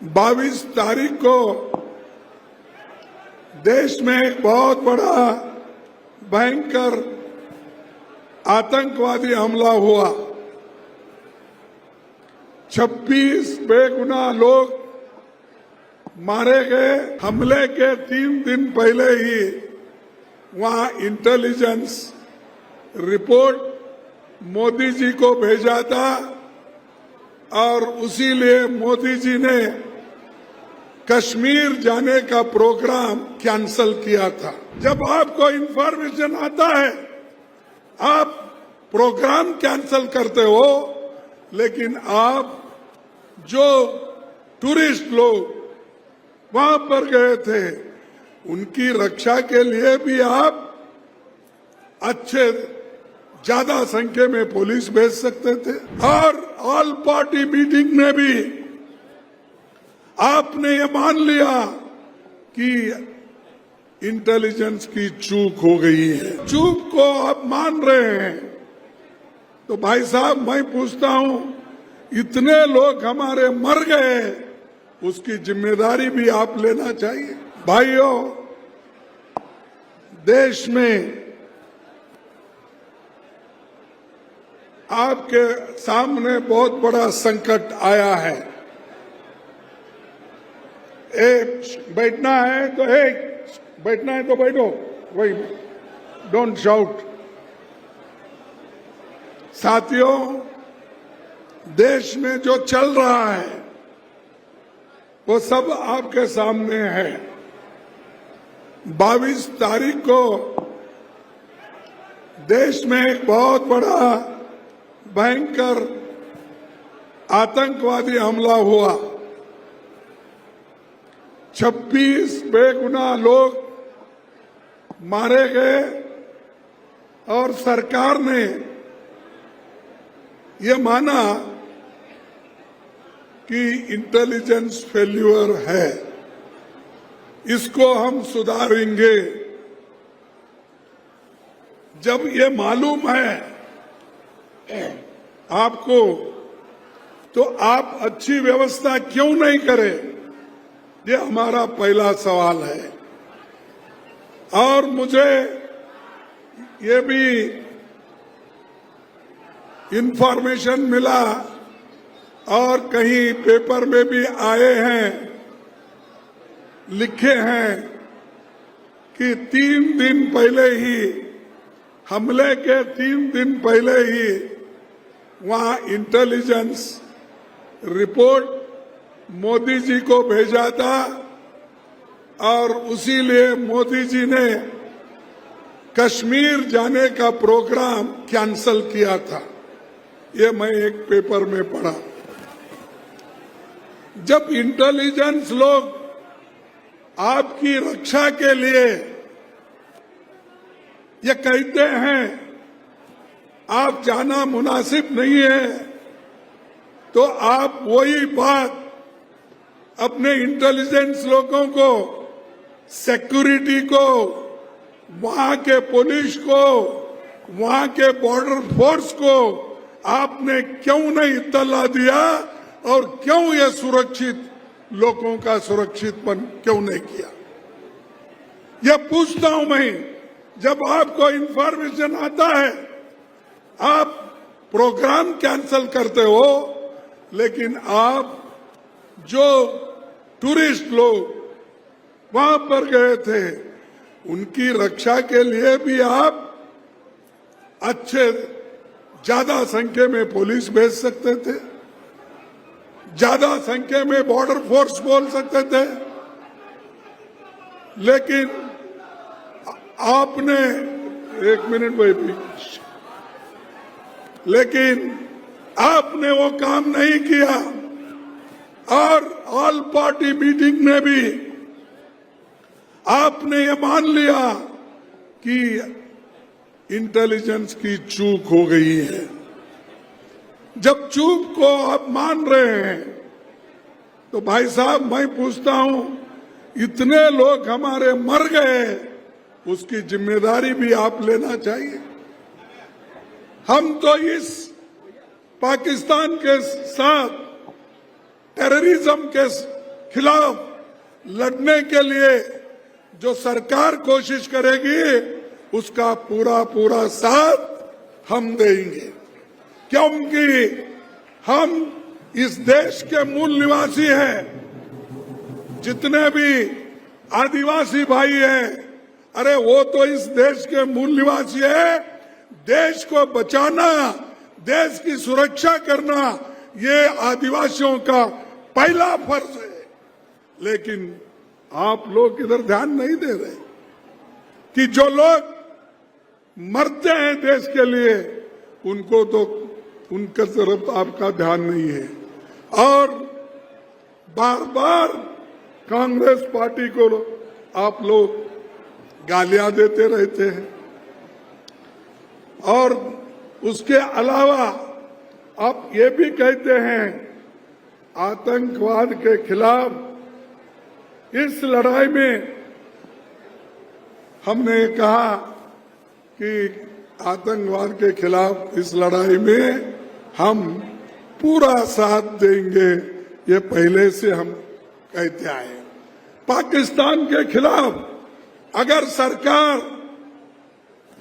22 तारीख को देश में एक बहुत बड़ा भयंकर आतंकवादी हमला हुआ। 26 बेगुनाह लोग मारे गए। हमले के 3 दिन पहले ही वहां इंटेलिजेंस रिपोर्ट मोदी जी को भेजा था और उसी लिए मोदी जी ने कश्मीर जाने का प्रोग्राम कैंसल किया था। जब आपको इंफॉर्मेशन आता है आप प्रोग्राम कैंसल करते हो, लेकिन आप जो टूरिस्ट लोग वहां पर गए थे उनकी रक्षा के लिए भी आप अच्छे ज्यादा संख्या में पुलिस भेज सकते थे। और ऑल पार्टी मीटिंग में भी आपने ये मान लिया कि इंटेलिजेंस की चूक हो गई है। चूक को आप मान रहे हैं तो भाई साहब मैं पूछता हूं, इतने लोग हमारे मर गए, उसकी जिम्मेदारी भी आप लेना चाहिए। भाइयों, देश में आपके सामने बहुत बड़ा संकट आया है। बैठना है तो बैठना है तो बैठो, वही डोंट शाउट। साथियों, देश में जो चल रहा है वो सब आपके सामने है। 22 तारीख को देश में एक बहुत बड़ा भयंकर आतंकवादी हमला हुआ। 26 बेगुनाह लोग मारे गए और सरकार ने ये माना कि इंटेलिजेंस फेल्यूर है, इसको हम सुधारेंगे। जब ये मालूम है आपको तो आप अच्छी व्यवस्था क्यों नहीं करें? ये हमारा पहला सवाल है। और मुझे ये भी इंफॉर्मेशन मिला और कहीं पेपर में भी आए हैं, लिखे हैं कि 3 दिन पहले ही, हमले के 3 दिन पहले ही वहां इंटेलिजेंस रिपोर्ट मोदी जी को भेजा था और उसी लिए मोदी जी ने कश्मीर जाने का प्रोग्राम कैंसल किया था। ये मैं एक पेपर में पढ़ा। जब इंटेलिजेंस लोग आपकी रक्षा के लिए ये कहते हैं आप जाना मुनासिब नहीं है, तो आप वही बात अपने इंटेलिजेंस लोगों को, सिक्योरिटी को, वहां के पुलिस को, वहां के बॉर्डर फोर्स को आपने क्यों नहीं इत्तला दिया और क्यों ये सुरक्षित लोगों का सुरक्षितपन क्यों नहीं किया? ये पूछता हूं मैं। जब आपको इंफॉर्मेशन आता है आप प्रोग्राम कैंसल करते हो, लेकिन आप जो टूरिस्ट लोग वहां पर गए थे उनकी रक्षा के लिए भी आप अच्छे ज्यादा संख्या में पुलिस भेज सकते थे, ज्यादा संख्या में बॉर्डर फोर्स बोल सकते थे, लेकिन आपने एक मिनट भाई प्लीज, लेकिन आपने वो काम नहीं किया। और ऑल पार्टी मीटिंग में भी आपने ये मान लिया कि इंटेलिजेंस की चूक हो गई है। जब चूक को आप मान रहे हैं तो भाई साहब मैं पूछता हूं, इतने लोग हमारे मर गए, उसकी जिम्मेदारी भी आप लेना चाहिए। हम तो इस पाकिस्तान के साथ टेररिज्म के खिलाफ लड़ने के लिए जो सरकार कोशिश करेगी उसका पूरा पूरा साथ हम देंगे, क्योंकि हम इस देश के मूल निवासी हैं। जितने भी आदिवासी भाई हैं, अरे वो तो इस देश के मूल निवासी है। देश को बचाना, देश की सुरक्षा करना, ये आदिवासियों का पहला फर्ज है। लेकिन आप लोग इधर ध्यान नहीं दे रहे कि जो लोग मरते हैं देश के लिए, उनको तो उनका तरफ आपका ध्यान नहीं है। और बार बार कांग्रेस पार्टी को आप लोग गालियां देते रहते हैं। और उसके अलावा आप ये भी कहते हैं आतंकवाद के खिलाफ इस लड़ाई में हमने कहा कि आतंकवाद के खिलाफ इस लड़ाई में हम पूरा साथ देंगे, ये पहले से हम कहते आए। पाकिस्तान के खिलाफ अगर सरकार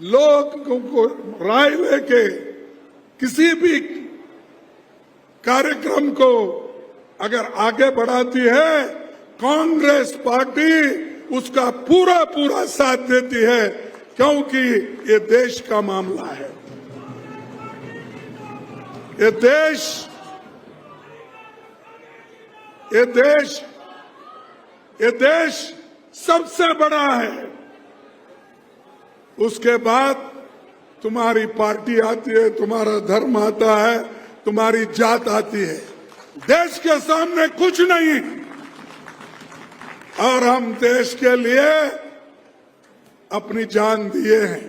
लोगों को राय लेके किसी भी कार्यक्रम को अगर आगे बढ़ाती है, कांग्रेस पार्टी उसका पूरा पूरा साथ देती है, क्योंकि ये देश का मामला है। ये देश सबसे बड़ा है। उसके बाद तुम्हारी पार्टी आती है, तुम्हारा धर्म आता है, तुम्हारी जात आती है। देश के सामने कुछ नहीं। और हम देश के लिए अपनी जान दिए हैं।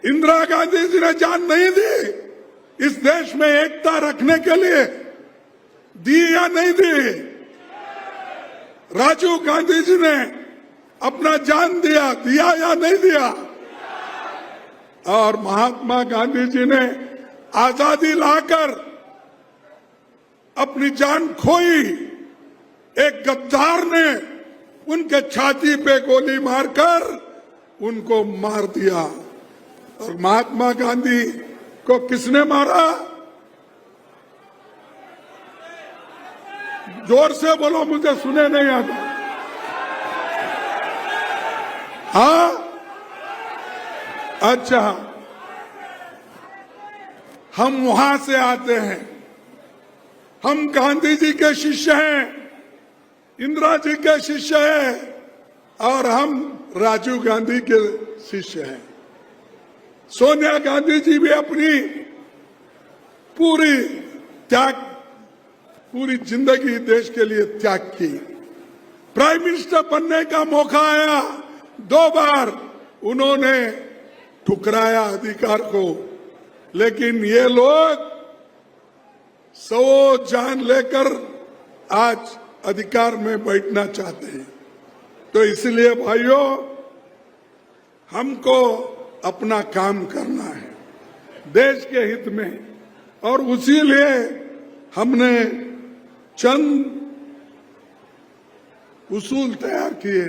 इंदिरा गांधी जी ने जान नहीं दी इस देश में एकता रखने के लिए, दी या नहीं दी? राजीव गांधी जी ने अपना जान दिया या नहीं दिया? और महात्मा गांधी जी ने आजादी लाकर अपनी जान खोई। एक गद्दार ने उनके छाती पे गोली मारकर उनको मार दिया। और महात्मा गांधी को किसने मारा? जोर से बोलो, मुझे सुने नहीं आता। हाँ, अच्छा, हम वहां से आते हैं। हम गांधी जी के शिष्य हैं, इंदिरा जी के शिष्य हैं, और हम राजीव गांधी के शिष्य हैं। सोनिया गांधी जी भी अपनी पूरी जिंदगी देश के लिए त्याग की। प्राइम मिनिस्टर बनने का मौका आया, 2 बार उन्होंने ठुकराया अधिकार को। लेकिन ये लोग 100 जान लेकर आज अधिकार में बैठना चाहते हैं। तो इसलिए भाइयों, हमको अपना काम करना है देश के हित में, और उसी लिए हमने चंद उसूल तैयार किए।